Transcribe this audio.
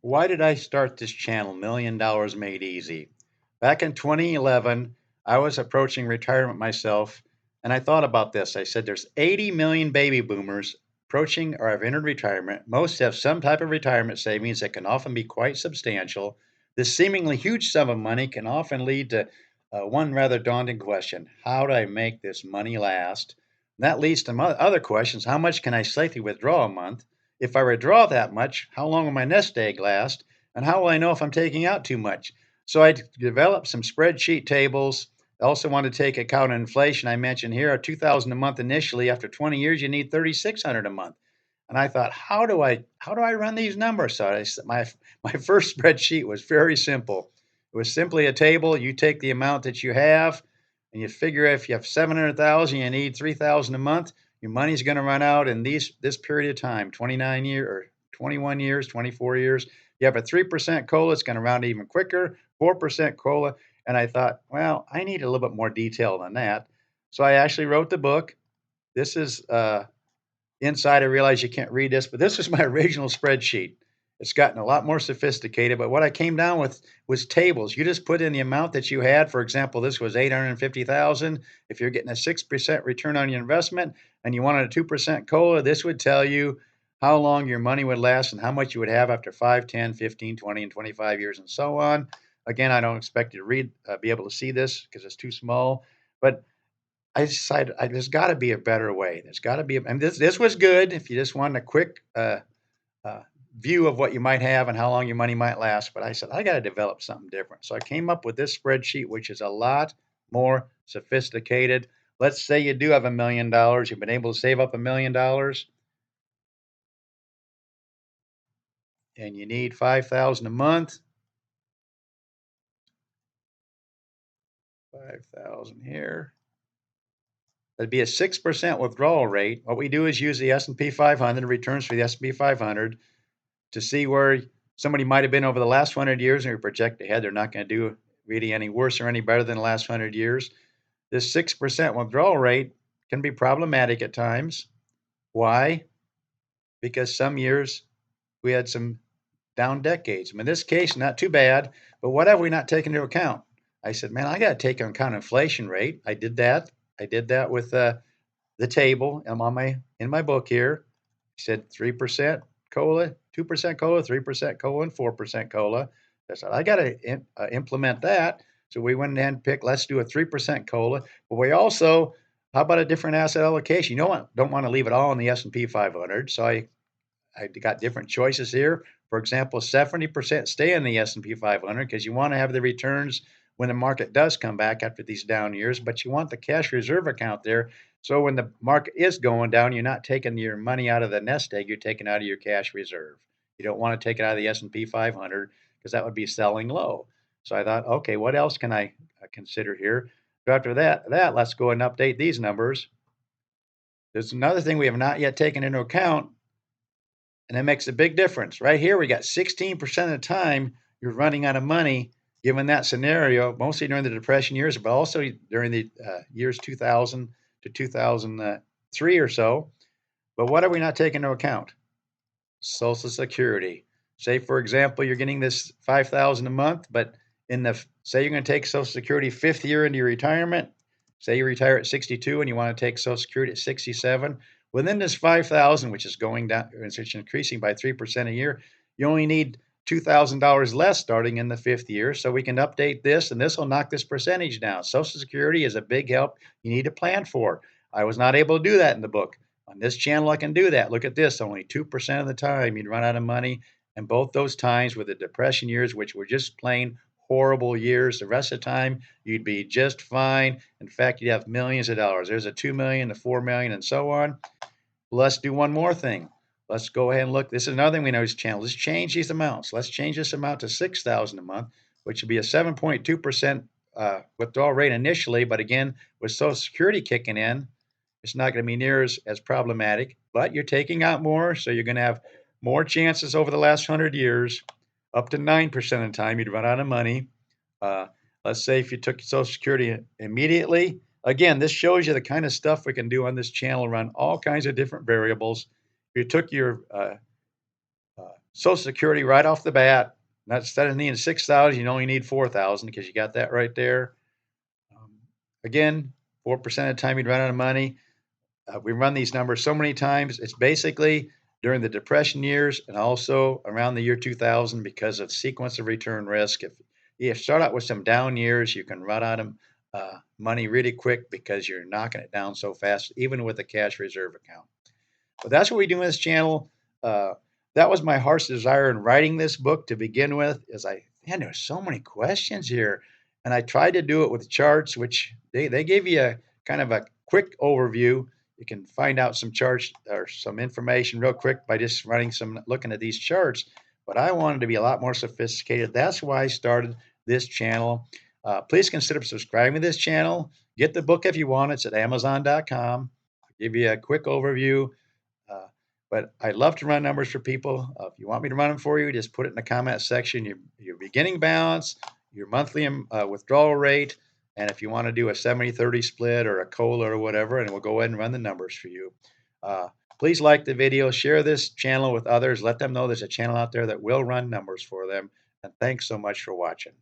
Why did I start this channel, $1,000,000 Made Easy? Back in 2011, I was approaching retirement myself, and I thought about this. I said, there's 80 million baby boomers approaching or have entered retirement. Most have some type of retirement savings that can often be quite substantial. This seemingly huge sum of money can often lead to one rather daunting question: how do I make this money last? And that leads to other questions: how much can I safely withdraw a month? If I withdraw that much, how long will my nest egg last? And how will I know if I'm taking out too much? So I developed some spreadsheet tables. I also want to take account of inflation. I mentioned here, 2,000 a month initially. After 20 years, you need 3,600 a month. And I thought, how do I run these numbers? So my first spreadsheet was very simple. It was simply a table. You take the amount that you have, and you figure if you have 700,000, you need 3,000 a month. Your money's going to run out in this period of time, 29 years or 21 years, 24 years. You have a 3% cola, it's going to run even quicker, 4% cola. And I thought, well, I need a little bit more detail than that. So I actually wrote the book. This is inside. I realize you can't read this, but this is my original spreadsheet. It's gotten a lot more sophisticated, but what I came down with was tables. You just put in the amount that you had. For example, this was 850,000. If you're getting a 6% return on your investment and you wanted a 2% COLA, this would tell you how long your money would last and how much you would have after 5, 10, 15, 20, and 25 years and so on. Again, I don't expect you to be able to see this because it's too small, but I decided there's got to be a better way. There's got to be. And this was good if you just wanted a quick uh, view of what you might have and how long your money might last. But I said I got to develop something different. So I came up with this spreadsheet, which is a lot more sophisticated. Let's say you do have $1,000,000. You've been able to save up $1,000,000, and you need 5,000 a month. 5,000 here. That'd be a 6% withdrawal rate. What we do is use the S&P 500 returns for the S&P 500 to see where somebody might have been over the last 100 years, and we project ahead. They're not going to do really any worse or any better than the last 100 years. This 6% withdrawal rate can be problematic at times. Why? Because some years we had some down decades. In this case, not too bad, but what have we not taken into account? I said, man, I got to take into account inflation rate. I did that. I did that with the table. I'm on in my book here. I said 3% cola, 2% cola, 3% cola, and 4% cola. I said I got to implement that. So we went ahead and picked. Let's do a 3% cola. But we also, how about a different asset allocation? You don't want to leave it all in the S&P 500. So I got different choices here. For example, 70% stay in the S&P 500 because you want to have the returns when the market does come back after these down years, but you want the cash reserve account there. So when the market is going down, you're not taking your money out of the nest egg, you're taking out of your cash reserve. You don't want to take it out of the S&P 500 because that would be selling low. So I thought, okay, what else can I consider here? So after that, let's go and update these numbers. There's another thing we have not yet taken into account, and that makes a big difference. Right here, we got 16% of the time you're running out of money given that scenario, mostly during the Depression years, but also during the years 2000 to 2003 or so. But what are we not taking into account? Social Security. Say, for example, you're getting this 5,000 a month, but say you're going to take Social Security fifth year into your retirement. Say you retire at 62 and you want to take Social Security at 67. Within this 5,000, which is going down, it's increasing by 3% a year, you only need $2,000 less starting in the fifth year. So we can update this, and this will knock this percentage down. Social Security is a big help you need to plan for. I was not able to do that in the book. On this channel, I can do that. Look at this. Only 2% of the time you'd run out of money. And both those times were the Depression years, which were just plain horrible years. The rest of the time, you'd be just fine. In fact, you'd have millions of dollars. There's a 2 million, the 4 million, and so on. Let's do one more thing. Let's go ahead and look. This is another thing we know is channel. Let's change these amounts. Let's change this amount to 6,000 a month, which would be a 7.2% withdrawal rate initially. But again, with Social Security kicking in, it's not going to be near as problematic. But you're taking out more, so you're going to have more chances over the last 100 years. Up to 9% of the time, you'd run out of money. Uh, let's say if you took Social Security immediately. Again, this shows you the kind of stuff we can do on this channel, run all kinds of different variables. If you took your Social Security right off the bat. Not instead of needing 6,000, you only need 4,000 because you got that right there. Um, Again, 4% of the time you'd run out of money. We run these numbers so many times. It's basically during the Depression years and also around the year 2000 because of sequence of return risk. If you start out with some down years, you can run out of money really quick because you're knocking it down so fast, even with a cash reserve account. But that's what we do in this channel. Uh, that was my heart's desire in writing this book to begin with. Is man, there's so many questions here, and I tried to do it with charts, which they give you a kind of a quick overview. You can find out some charts or some information real quick by just looking at these charts. But I wanted to be a lot more sophisticated. That's why I started this channel. Please consider subscribing to this channel. Get the book if you want. It's at Amazon.com. I'll give you a quick overview, uh, but I love to run numbers for people. If you want me to run them for you, just put it in the comment section. Your beginning balance, your monthly withdrawal rate, and if you want to do a 70-30 split or a COLA or whatever, and we'll go ahead and run the numbers for you. Uh, Please like the video, share this channel with others. Let them know there's a channel out there that will run numbers for them. And thanks so much for watching.